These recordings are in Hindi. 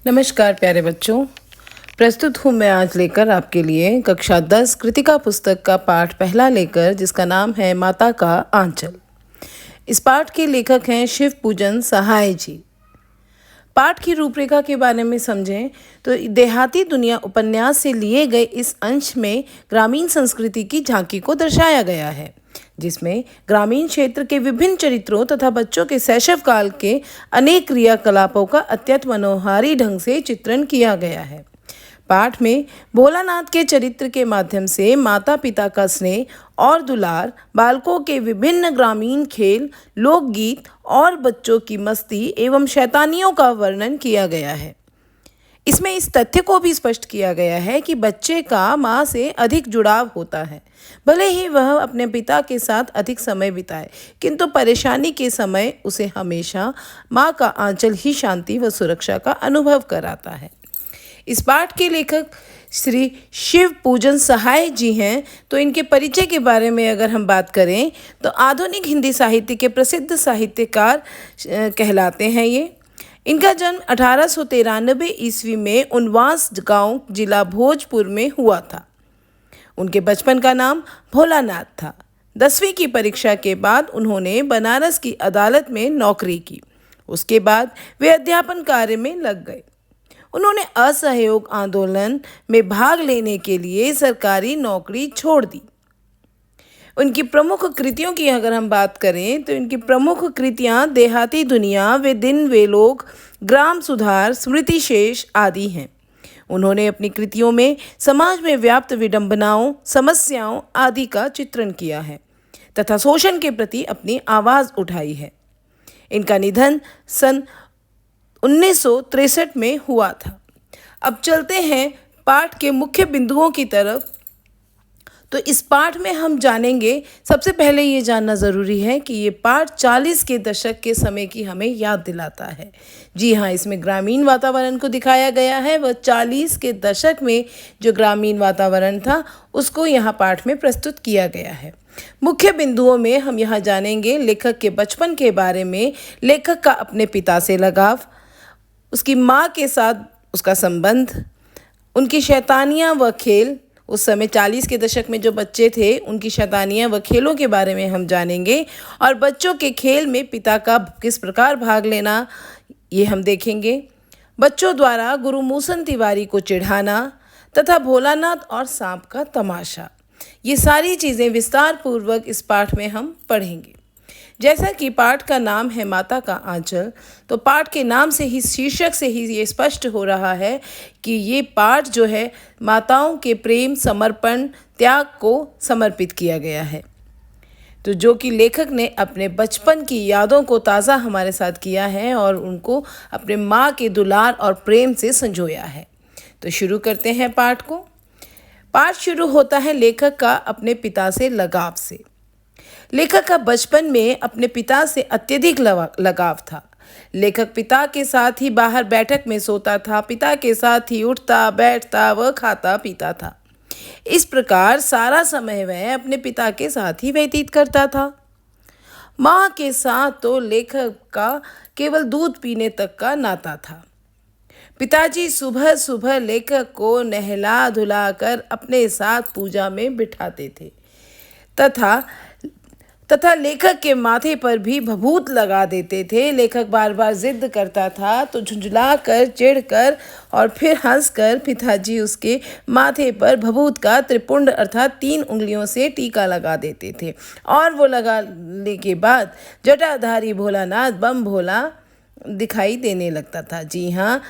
नमस्कार प्यारे बच्चों। प्रस्तुत हूँ मैं आज लेकर आपके लिए कक्षा 10 कृतिका पुस्तक का पाठ पहला लेकर, जिसका नाम है माता का आंचल। इस पाठ के लेखक हैं शिव पूजन सहाय जी। पाठ की रूपरेखा के बारे में समझें तो देहाती दुनिया उपन्यास से लिए गए इस अंश में ग्रामीण संस्कृति की झांकी को दर्शाया गया है, जिसमें ग्रामीण क्षेत्र के विभिन्न चरित्रों तथा बच्चों के शैशव काल के अनेक क्रियाकलापों का अत्यंत मनोहारी ढंग से चित्रण किया गया है। पाठ में भोलानाथ के चरित्र के माध्यम से माता पिता का स्नेह और दुलार, बालकों के विभिन्न ग्रामीण खेल, लोकगीत और बच्चों की मस्ती एवं शैतानियों का वर्णन किया गया है। इसमें इस तथ्य को भी स्पष्ट किया गया है कि बच्चे का माँ से अधिक जुड़ाव होता है। भले ही वह अपने पिता के साथ अधिक समय बिताए, किंतु परेशानी के समय उसे हमेशा माँ का आंचल ही शांति व सुरक्षा का अनुभव कराता है। इस पाठ के लेखक श्री शिव पूजन सहाय जी हैं। तो इनके परिचय के बारे में अगर हम बात करें तो आधुनिक हिंदी साहित्य के प्रसिद्ध साहित्यकार कहलाते हैं ये। इनका जन्म 1893 ईस्वी में उनवास गांव जिला भोजपुर में हुआ था। उनके बचपन का नाम भोलानाथ था। 10वीं की परीक्षा के बाद उन्होंने बनारस की अदालत में नौकरी की। उसके बाद वे अध्यापन कार्य में लग गए। उन्होंने असहयोग आंदोलन में भाग लेने के लिए सरकारी नौकरी छोड़ दी। उनकी प्रमुख कृतियों की अगर हम बात करें तो इनकी प्रमुख कृतियां देहाती दुनिया, वे दिन वे लोग, ग्राम सुधार, स्मृति शेष आदि हैं। उन्होंने अपनी कृतियों में समाज में व्याप्त विडंबनाओं, समस्याओं आदि का चित्रण किया है तथा शोषण के प्रति अपनी आवाज़ उठाई है। इनका निधन सन 1963 में हुआ था। अब चलते हैं पाठ के मुख्य बिंदुओं की तरफ। तो इस पाठ में हम जानेंगे, सबसे पहले ये जानना ज़रूरी है कि ये पाठ 40 के दशक के समय की हमें याद दिलाता है। जी हाँ, इसमें ग्रामीण वातावरण को दिखाया गया है। वह 40 के दशक में जो ग्रामीण वातावरण था उसको यहाँ पाठ में प्रस्तुत किया गया है। मुख्य बिंदुओं में हम यहाँ जानेंगे लेखक के बचपन के बारे में, लेखक का अपने पिता से लगाव, उसकी माँ के साथ उसका संबंध, उनकी शैतानियाँ व खेल। उस समय 40 के दशक में जो बच्चे थे उनकी शैतानियाँ व खेलों के बारे में हम जानेंगे, और बच्चों के खेल में पिता का किस प्रकार भाग लेना ये हम देखेंगे। बच्चों द्वारा गुरु मूसन तिवारी को चिढ़ाना तथा भोलानाथ और सांप का तमाशा, ये सारी चीज़ें विस्तार पूर्वक इस पाठ में हम पढ़ेंगे। जैसा कि पाठ का नाम है माता का आंचल, तो पाठ के नाम से ही, शीर्षक से ही ये स्पष्ट हो रहा है कि ये पाठ जो है माताओं के प्रेम, समर्पण, त्याग को समर्पित किया गया है। तो जो कि लेखक ने अपने बचपन की यादों को ताज़ा हमारे साथ किया है और उनको अपने माँ के दुलार और प्रेम से संजोया है। तो शुरू करते हैं पाठ को। पाठ शुरू होता है लेखक का अपने पिता से लगाव से। लेखक का बचपन में अपने पिता से अत्यधिक लगाव था। लेखक पिता के साथ ही बाहर बैठक में सोता था, पिता के साथ ही उठता बैठता व खाता पीता था। इस प्रकार सारा समय वह अपने पिता के साथ ही व्यतीत करता था। माँ के साथ तो लेखक का केवल दूध पीने तक का नाता था। पिताजी सुबह सुबह लेखक को नहला धुलाकर अपने साथ पूजा में बिठाते थे तथा लेखक के माथे पर भी भभूत लगा देते थे। लेखक बार बार जिद करता था तो झुंझला कर, चिढ़ कर और फिर हंसकर पिताजी उसके माथे पर भभूत का त्रिपुंड अर्थात 3 उंगलियों से टीका लगा देते थे, और वो लगाने के बाद जटाधारी भोलानाथ बम भोला दिखाई देने लगता था। जी हाँ,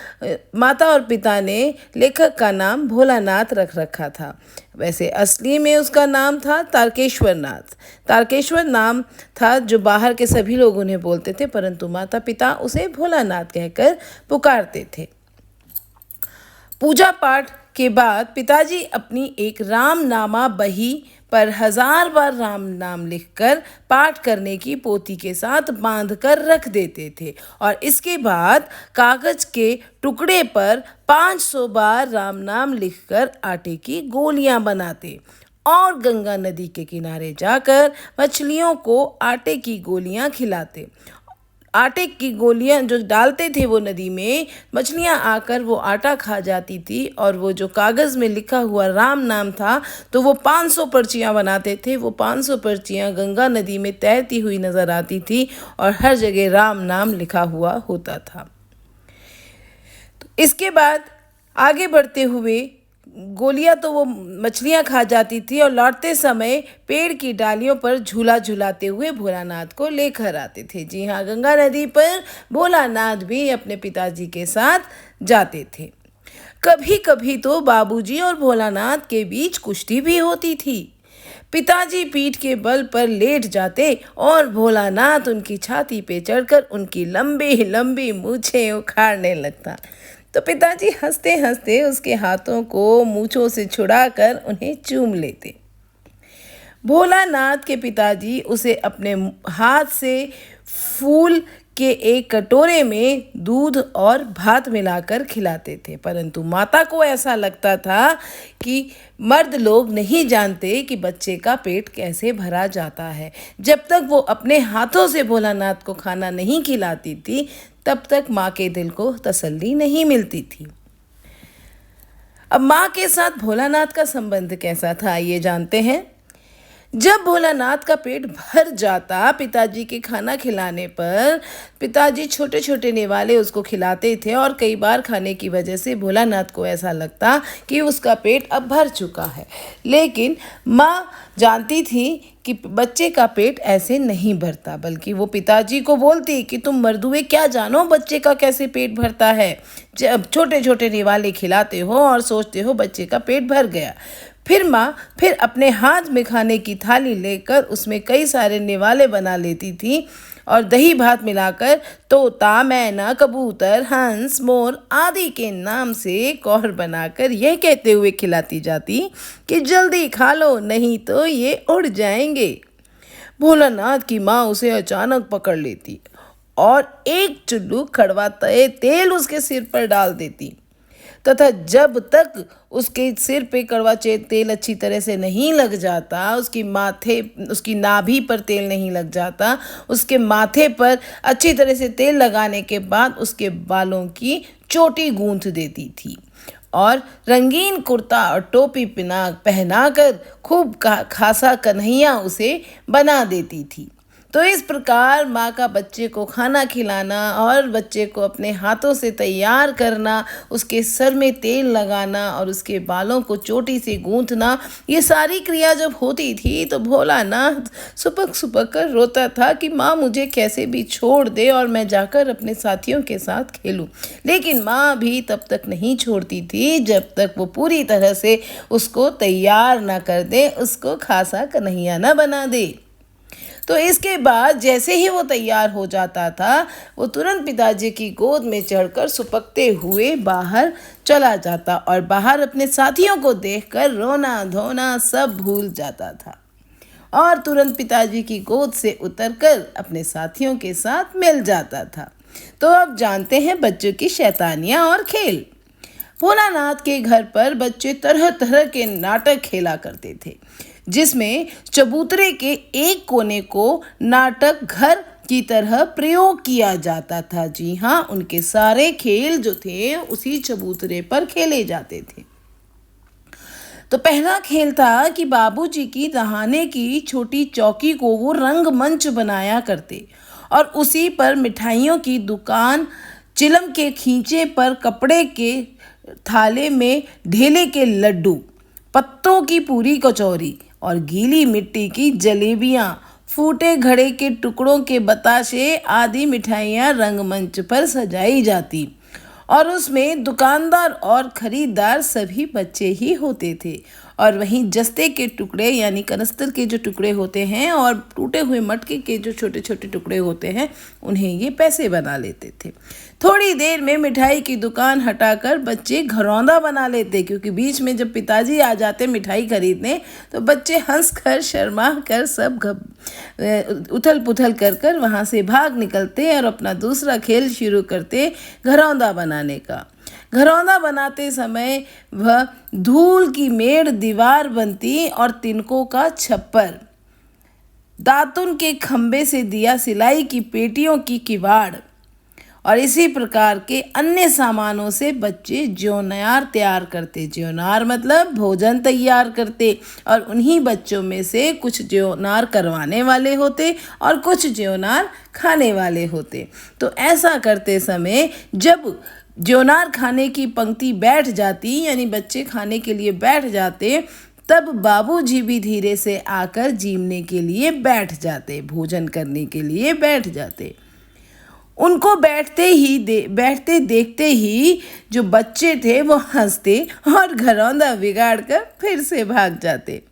माता और पिता ने लेखक का नाम भोलानाथ रख रखा था। वैसे असली में उसका नाम था तारकेश्वर नाथ। तारकेश्वर नाम था जो बाहर के सभी लोग उन्हें बोलते थे, परंतु माता पिता उसे भोलानाथ कहकर पुकारते थे। पूजा पाठ के बाद पिताजी अपनी एक रामनामा बही पर 1000 बार राम नाम लिखकर पाठ करने की पोथी के साथ बांध कर रख देते थे, और इसके बाद कागज के टुकड़े पर 500 बार राम नाम लिखकर आटे की गोलियां बनाते और गंगा नदी के किनारे जाकर मछलियों को आटे की गोलियां खिलाते। आटे की गोलियां जो डालते थे वो नदी में, मछलियां आकर वो आटा खा जाती थी। और वो जो कागज़ में लिखा हुआ राम नाम था, तो वो 500 पर्चियां बनाते थे। वो 500 पर्चियां गंगा नदी में तैरती हुई नजर आती थी और हर जगह राम नाम लिखा हुआ होता था। तो इसके बाद आगे बढ़ते हुए गोलियां तो वो मछलियां खा जाती थी और लौटते समय पेड़ की डालियों पर झूला झुलाते हुए भोलानाथ को लेकर आते थे। जी हाँ, गंगा नदी पर भोलानाथ भी अपने पिताजी के साथ जाते थे। कभी कभी तो बाबूजी और भोलानाथ के बीच कुश्ती भी होती थी। पिताजी पीठ के बल पर लेट जाते और भोलानाथ उनकी छाती पे चढ़कर उनकी लंबी लंबी मूछें उखाड़ने लगता। तो पिताजी हंसते हंसते उसके हाथों को मूछों से छुड़ाकर उन्हें चूम लेते। भोलानाथ के पिताजी उसे अपने हाथ से फूल के एक कटोरे में दूध और भात मिलाकर खिलाते थे, परंतु माता को ऐसा लगता था कि मर्द लोग नहीं जानते कि बच्चे का पेट कैसे भरा जाता है। जब तक वो अपने हाथों से भोलानाथ को खाना नहीं खिलाती थी, तब तक माँ के दिल को तसल्ली नहीं मिलती थी। अब माँ के साथ भोलानाथ का संबंध कैसा था, ये जानते हैं। जब भोलानाथ का पेट भर जाता पिताजी के खाना खिलाने पर, पिताजी छोटे छोटे निवाले उसको खिलाते थे और कई बार खाने की वजह से भोलानाथ को ऐसा लगता कि उसका पेट अब भर चुका है। लेकिन माँ जानती थी कि बच्चे का पेट ऐसे नहीं भरता, बल्कि वो पिताजी को बोलती कि तुम मर्दुए क्या जानो बच्चे का कैसे पेट भरता है। जब छोटे छोटे निवाले खिलाते हो और सोचते हो बच्चे का पेट भर गया। फिर अपने हाथ में खाने की थाली लेकर उसमें कई सारे निवाले बना लेती थी और दही भात मिलाकर तोता, मैना, कबूतर, हंस, मोर आदि के नाम से कौर बनाकर यह कहते हुए खिलाती जाती कि जल्दी खा लो नहीं तो ये उड़ जाएंगे। भोलानाथ की माँ उसे अचानक पकड़ लेती और एक चुल्लू कड़वा तेल उसके सिर पर डाल देती तथा जब तक उसके सिर पे कड़वा तेल अच्छी तरह से नहीं लग जाता, उसकी नाभि पर तेल नहीं लग जाता, उसके माथे पर अच्छी तरह से तेल लगाने के बाद उसके बालों की चोटी गूंथ देती थी और रंगीन कुर्ता और टोपी पहनाकर खूब खासा कन्हैया उसे बना देती थी। तो इस प्रकार माँ का बच्चे को खाना खिलाना और बच्चे को अपने हाथों से तैयार करना, उसके सर में तेल लगाना और उसके बालों को चोटी से गूंथना, ये सारी क्रिया जब होती थी तो भोलानाथ सुपक सुपक कर रोता था कि माँ मुझे कैसे भी छोड़ दे और मैं जाकर अपने साथियों के साथ खेलूं। लेकिन माँ भी तब तक नहीं छोड़ती थी जब तक वो पूरी तरह से उसको तैयार ना कर दे, उसको खासा कन्हैया ना बना दे। तो इसके बाद जैसे ही वो तैयार हो जाता था, वो तुरंत पिताजी की गोद में चढ़कर सुपकते हुए बाहर चला जाता और बाहर अपने साथियों को देखकर रोना धोना सब भूल जाता था और तुरंत पिताजी की गोद से उतरकर अपने साथियों के साथ मिल जाता था। तो अब जानते हैं बच्चों की शैतानियाँ और खेल। भोलानाथ के घर पर बच्चे तरह तरह के नाटक खेला करते थे, जिसमें चबूतरे के एक कोने को नाटक घर की तरह प्रयोग किया जाता था। जी हाँ, उनके सारे खेल जो थे उसी चबूतरे पर खेले जाते थे। तो पहला खेल था कि बाबूजी की नहाने की छोटी चौकी को वो रंगमंच बनाया करते और उसी पर मिठाइयों की दुकान, चिलम के खींचे पर कपड़े के थाले में ढेले के लड्डू, पत्तों की पूरी कचौरी और गीली मिट्टी की जलेबियां, फूटे घड़े के टुकड़ों के बताशे आदि मिठाइयां रंगमंच पर सजाई जाती और उसमें दुकानदार और खरीदार सभी बच्चे ही होते थे। और वहीं जस्ते के टुकड़े यानी कनस्तर के जो टुकड़े होते हैं और टूटे हुए मटके के जो छोटे छोटे टुकड़े होते हैं, उन्हें ये पैसे बना लेते थे। थोड़ी देर में मिठाई की दुकान हटाकर बच्चे घरौंदा बना लेते, क्योंकि बीच में जब पिताजी आ जाते मिठाई खरीदने तो बच्चे हंस कर शर्मा कर सब उथल पुथल कर वहाँ से भाग निकलते और अपना दूसरा खेल शुरू करते, घरौंदा बनाने का। घरौंदा बनाते समय वह धूल की मेड़ दीवार बनती और तिनकों का छप्पर दातुन के खंबे से दिया सिलाई की पेटियों की किवाड़ और इसी प्रकार के अन्य सामानों से बच्चे ज्योनार तैयार करते। ज्योनार मतलब भोजन तैयार करते और उन्हीं बच्चों में से कुछ ज्योनार करवाने वाले होते और कुछ ज्योनार खाने वाले होते। तो ऐसा करते समय जब ज्योनार खाने की पंक्ति बैठ जाती, यानी बच्चे खाने के लिए बैठ जाते, तब बाबूजी भी धीरे से आकर जीमने के लिए बैठ जाते, भोजन करने के लिए बैठ जाते। उनको बैठते देखते ही जो बच्चे थे वो हंसते और घरौंदा बिगाड़ कर फिर से भाग जाते।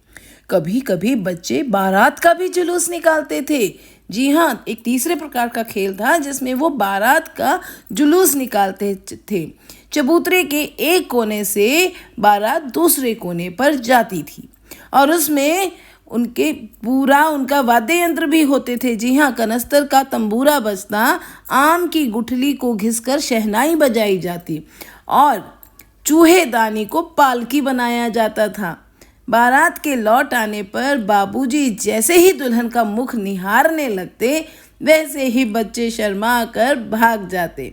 कभी कभी बच्चे बारात का भी जुलूस निकालते थे। जी हाँ, एक तीसरे प्रकार का खेल था जिसमें वो बारात का जुलूस निकालते थे। चबूतरे के एक कोने से बारात दूसरे कोने पर जाती थी और उसमें उनका वाद्य यंत्र भी होते थे। जी हाँ, कनस्तर का तंबूरा बजता, आम की गुठली को घिसकर शहनाई बजाई जाती और चूहेदानी को पालकी बनाया जाता था। बारात के लौट आने पर बाबूजी जैसे ही दुल्हन का मुख निहारने लगते, वैसे ही बच्चे शर्मा कर भाग जाते।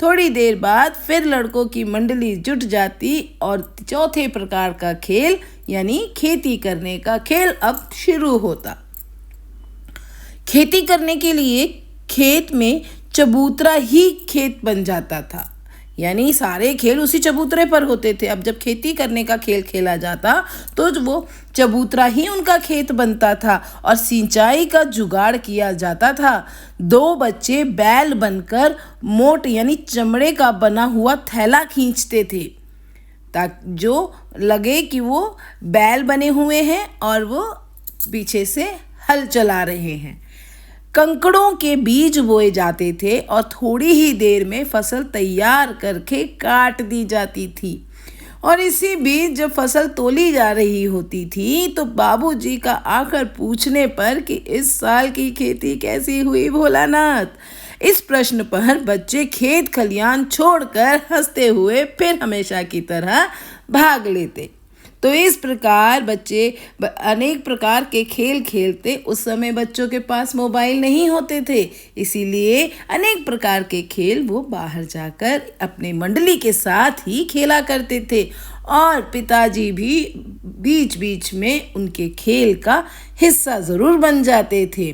थोड़ी देर बाद फिर लड़कों की मंडली जुट जाती और चौथे प्रकार का खेल यानी खेती करने का खेल अब शुरू होता। खेती करने के लिए खेत में चबूतरा ही खेत बन जाता था, यानी सारे खेल उसी चबूतरे पर होते थे। अब जब खेती करने का खेल खेला जाता तो वो चबूतरा ही उनका खेत बनता था और सिंचाई का जुगाड़ किया जाता था। 2 बच्चे बैल बनकर मोट यानी चमड़े का बना हुआ थैला खींचते थे ताकि जो लगे कि वो बैल बने हुए हैं और वो पीछे से हल चला रहे हैं। कंकड़ों के बीज बोए जाते थे और थोड़ी ही देर में फसल तैयार करके काट दी जाती थी और इसी बीच जब फसल तोली जा रही होती थी तो बाबूजी का आकर पूछने पर कि इस साल की खेती कैसी हुई भोलानाथ, इस प्रश्न पर बच्चे खेत खलियान छोड़कर हंसते हुए फिर हमेशा की तरह भाग लेते। तो इस प्रकार बच्चे अनेक प्रकार के खेल खेलते। उस समय बच्चों के पास मोबाइल नहीं होते थे, इसीलिए अनेक प्रकार के खेल वो बाहर जाकर अपने मंडली के साथ ही खेला करते थे और पिताजी भी बीच बीच में उनके खेल का हिस्सा ज़रूर बन जाते थे।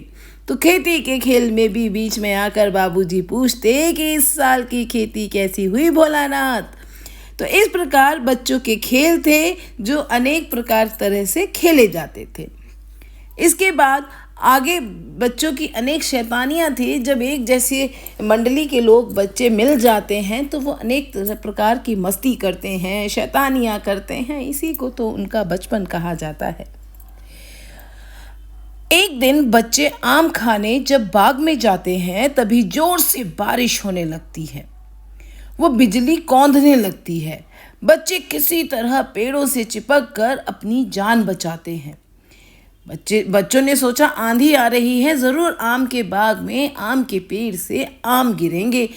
तो खेती के खेल में भी बीच में आकर बाबूजी पूछते कि इस साल की खेती कैसी हुई भोलानाथ। तो इस प्रकार बच्चों के खेल थे जो अनेक प्रकार तरह से खेले जाते थे। इसके बाद आगे बच्चों की अनेक शैतानियाँ थी। जब एक जैसे मंडली के लोग बच्चे मिल जाते हैं तो वो अनेक प्रकार की मस्ती करते हैं, शैतानियाँ करते हैं। इसी को तो उनका बचपन कहा जाता है। एक दिन बच्चे आम खाने जब बाग में जाते हैं तभी जोर से बारिश होने लगती है, वो बिजली कौंधने लगती है। बच्चे किसी तरह पेड़ों से चिपक कर अपनी जान बचाते हैं। बच्चों ने सोचा आंधी आ रही है, ज़रूर आम के बाग में आम के पेड़ से आम गिरेंगे।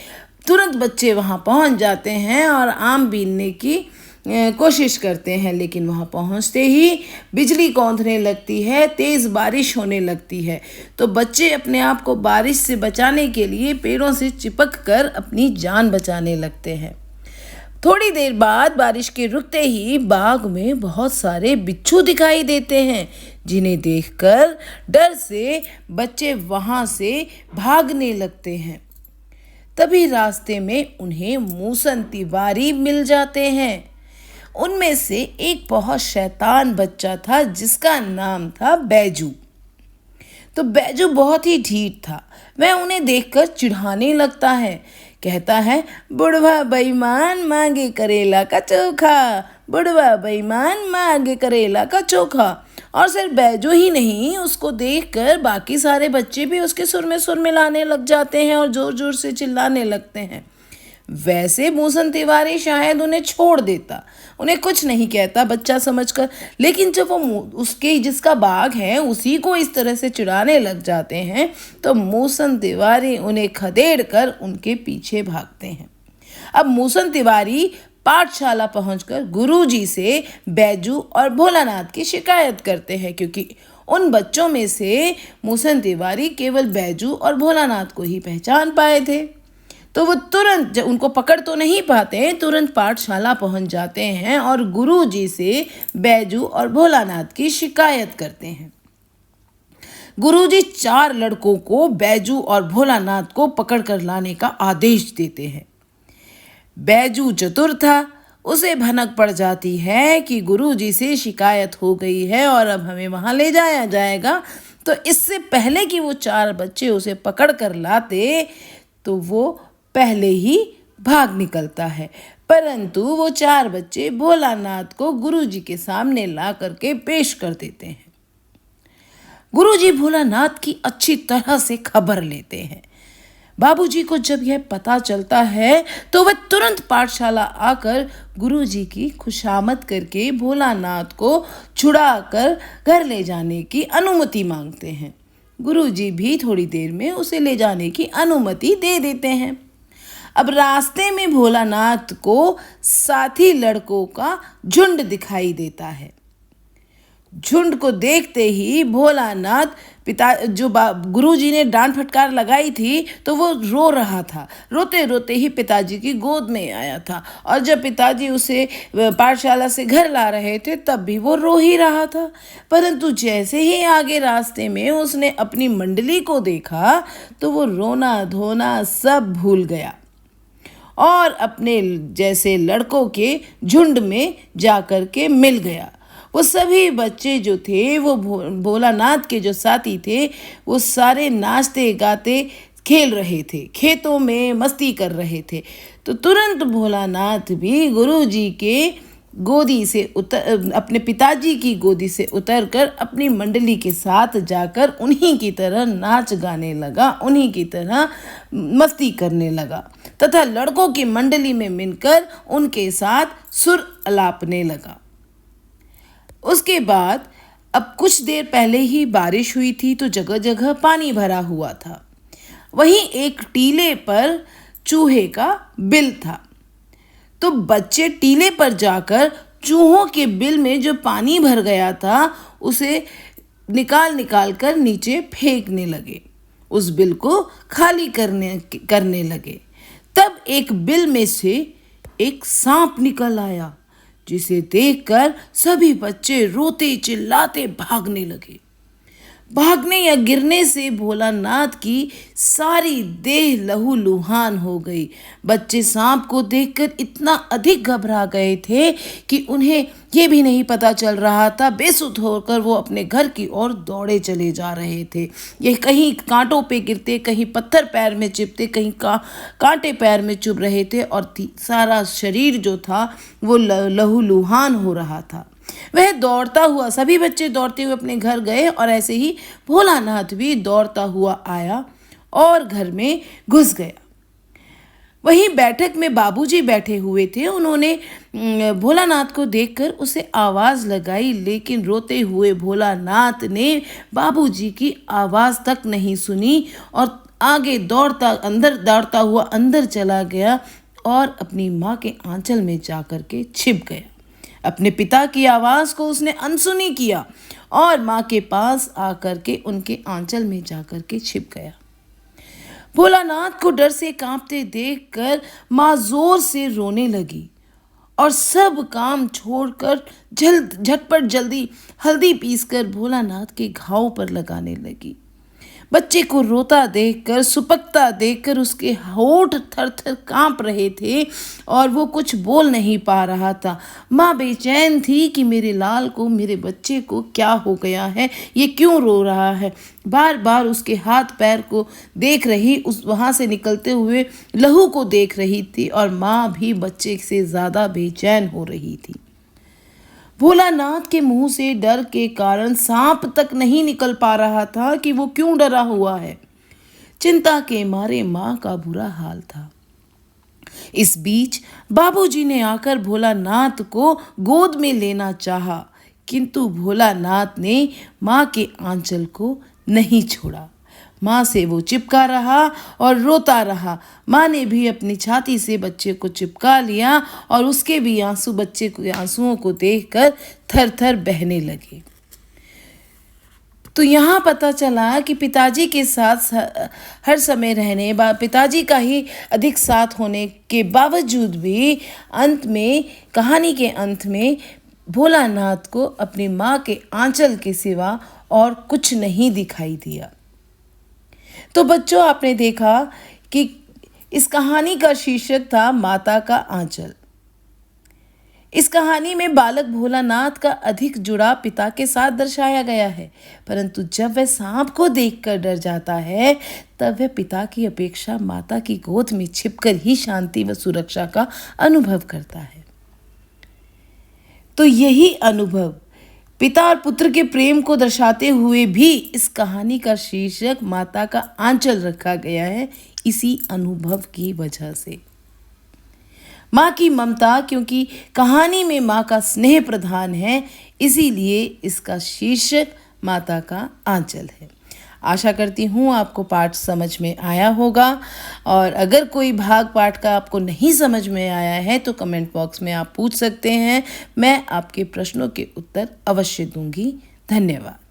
तुरंत बच्चे वहाँ पहुँच जाते हैं और आम बीनने की कोशिश करते हैं, लेकिन वहाँ पहुँचते ही बिजली कौंधने लगती है, तेज़ बारिश होने लगती है। तो बच्चे अपने आप को बारिश से बचाने के लिए पेड़ों से चिपक कर अपनी जान बचाने लगते हैं। थोड़ी देर बाद बारिश के रुकते ही बाग में बहुत सारे बिच्छू दिखाई देते हैं, जिन्हें देखकर डर से बच्चे वहाँ से भागने लगते हैं। तभी रास्ते में उन्हें मूसन तिवारी मिल जाते हैं। उनमें से एक बहुत शैतान बच्चा था जिसका नाम था बैजू। तो बैजू बहुत ही ढीठ था। वह उन्हें देखकर चिढ़ाने लगता है, कहता है बुढ़वा बेईमान मांगे करेला का चोखा, बुढ़वा बेईमान मांगे करेला का चोखा। और सिर्फ बैजू ही नहीं, उसको देखकर बाकी सारे बच्चे भी उसके सुर में सुर मिलाने लग जाते हैं और जोर जोर से चिल्लाने लगते हैं। वैसे मूसन तिवारी शायद उन्हें छोड़ देता, उन्हें कुछ नहीं कहता बच्चा समझकर, लेकिन जब वो उसके जिसका बाग है उसी को इस तरह से चिढ़ाने लग जाते हैं तो मूसन तिवारी उन्हें खदेड़ कर उनके पीछे भागते हैं। अब मूसन तिवारी पाठशाला पहुंचकर गुरुजी से बैजू और भोलानाथ की शिकायत करते हैं, क्योंकि उन बच्चों में से मूसन तिवारी केवल बैजू और भोलानाथ को ही पहचान पाए थे। तो वो तुरंत, जब उनको पकड़ तो नहीं पाते, तुरंत पाठशाला पहुंच जाते हैं और गुरुजी से बैजू और भोलानाथ की शिकायत करते हैं। गुरुजी 4 लड़कों को बैजू और भोलानाथ को पकड़ कर लाने का आदेश देते हैं। बैजू चतुर था, उसे भनक पड़ जाती है कि गुरुजी से शिकायत हो गई है और अब हमें वहां ले जाया जाएगा। तो इससे पहले कि वो 4 बच्चे उसे पकड़ कर लाते, तो वो पहले ही भाग निकलता है। परंतु वो 4 बच्चे भोलानाथ को गुरुजी के सामने ला करके पेश कर देते हैं। गुरुजी भोलानाथ की अच्छी तरह से खबर लेते हैं। बाबूजी को जब यह पता चलता है तो वह तुरंत पाठशाला आकर गुरुजी की खुशामद करके भोलानाथ को छुड़ाकर घर ले जाने की अनुमति मांगते हैं। गुरुजी भी थोड़ी देर में उसे ले जाने की अनुमति दे देते हैं। अब रास्ते में भोलानाथ को साथी लड़कों का झुंड दिखाई देता है। झुंड को देखते ही भोलानाथ गुरुजी ने डांट फटकार लगाई थी तो वो रो रहा था। रोते रोते ही पिताजी की गोद में आया था और जब पिताजी उसे पाठशाला से घर ला रहे थे तब भी वो रो ही रहा था। परंतु जैसे ही आगे रास्ते में उसने अपनी मंडली को देखा तो वो रोना धोना सब भूल गया और अपने जैसे लड़कों के झुंड में जाकर के मिल गया। वो सभी बच्चे जो थे, वो भोलानाथ के जो साथी थे, वो सारे नाचते गाते खेल रहे थे, खेतों में मस्ती कर रहे थे। तो तुरंत भोलानाथ भी गुरुजी के गोदी से अपने पिताजी की गोदी से उतरकर अपनी मंडली के साथ जाकर उन्हीं की तरह नाच गाने लगा, उन्हीं की तरह मस्ती करने लगा तथा लड़कों की मंडली में मिलकर उनके साथ सुर अलापने लगा। उसके बाद अब कुछ देर पहले ही बारिश हुई थी तो जगह जगह पानी भरा हुआ था। वहीं एक टीले पर चूहे का बिल था। तो बच्चे टीले पर जाकर चूहों के बिल में जो पानी भर गया था उसे निकाल निकाल कर नीचे फेंकने लगे, उस बिल को खाली करने लगे। तब एक बिल में से एक सांप निकल आया, जिसे देखकर सभी बच्चे रोते चिल्लाते भागने लगे। भागने या गिरने से भोलानाथ की सारी देह लहूलुहान हो गई। बच्चे सांप को देखकर इतना अधिक घबरा गए थे कि उन्हें ये भी नहीं पता चल रहा था। बेसुध होकर वो अपने घर की ओर दौड़े चले जा रहे थे। ये कहीं कांटों पे गिरते, कहीं पत्थर पैर में चिपते, कहीं कांटे पैर में चुभ रहे थे और सारा शरीर जो था वो लहूलुहान हो रहा था। वह दौड़ता हुआ, सभी बच्चे दौड़ते हुए अपने घर गए और ऐसे ही भोलानाथ भी दौड़ता हुआ आया और घर में घुस गया। वहीं बैठक में बाबूजी बैठे हुए थे। उन्होंने भोलानाथ को देखकर उसे आवाज़ लगाई, लेकिन रोते हुए भोलानाथ ने बाबूजी की आवाज़ तक नहीं सुनी और आगे दौड़ता हुआ अंदर चला गया और अपनी माँ के आंचल में जाकर के छिप गया। अपने पिता की आवाज़ को उसने अनसुनी किया और माँ के पास आकर के उनके आंचल में जाकर के छिप गया। भोलानाथ को डर से कांपते देखकर माँ जोर से रोने लगी और सब काम छोड़कर झटपट जल्दी हल्दी पीसकर भोलानाथ के घाव पर लगाने लगी। बच्चे को रोता देखकर, सुपकता देखकर उसके होंठ थर-थर कांप रहे थे और वो कुछ बोल नहीं पा रहा था। माँ बेचैन थी कि मेरे लाल को, मेरे बच्चे को क्या हो गया है, ये क्यों रो रहा है। बार बार उसके हाथ पैर को देख रही, उस वहाँ से निकलते हुए लहू को देख रही थी और माँ भी बच्चे से ज़्यादा बेचैन हो रही थी। भोलानाथ के मुंह से डर के कारण सांप तक नहीं निकल पा रहा था कि वो क्यों डरा हुआ है। चिंता के मारे माँ का बुरा हाल था। इस बीच बाबूजी ने आकर भोलानाथ को गोद में लेना चाहा, किंतु भोलानाथ ने माँ के आंचल को नहीं छोड़ा। माँ से वो चिपका रहा और रोता रहा। माँ ने भी अपनी छाती से बच्चे को चिपका लिया और उसके भी आंसू बच्चे के आंसुओं को देखकर थर थर बहने लगे। तो यहाँ पता चला कि पिताजी के साथ हर समय रहने पिताजी का ही अधिक साथ होने के बावजूद भी अंत में, कहानी के अंत में, भोलानाथ को अपनी माँ के आंचल के सिवा और कुछ नहीं दिखाई दिया। तो बच्चों, आपने देखा कि इस कहानी का शीर्षक था माता का आंचल। इस कहानी में बालक भोलानाथ का अधिक जुड़ाव पिता के साथ दर्शाया गया है, परंतु जब वह सांप को देखकर डर जाता है तब वह पिता की अपेक्षा माता की गोद में छिपकर ही शांति व सुरक्षा का अनुभव करता है। तो यही अनुभव पिता और पुत्र के प्रेम को दर्शाते हुए भी इस कहानी का शीर्षक माता का आंचल रखा गया है, इसी अनुभव की वजह से। माँ की ममता, क्योंकि कहानी में माँ का स्नेह प्रधान है, इसीलिए इसका शीर्षक माता का आंचल है। आशा करती हूँ आपको पाठ समझ में आया होगा, और अगर कोई भाग पाठ का आपको नहीं समझ में आया है तो कमेंट बॉक्स में आप पूछ सकते हैं। मैं आपके प्रश्नों के उत्तर अवश्य दूंगी। धन्यवाद।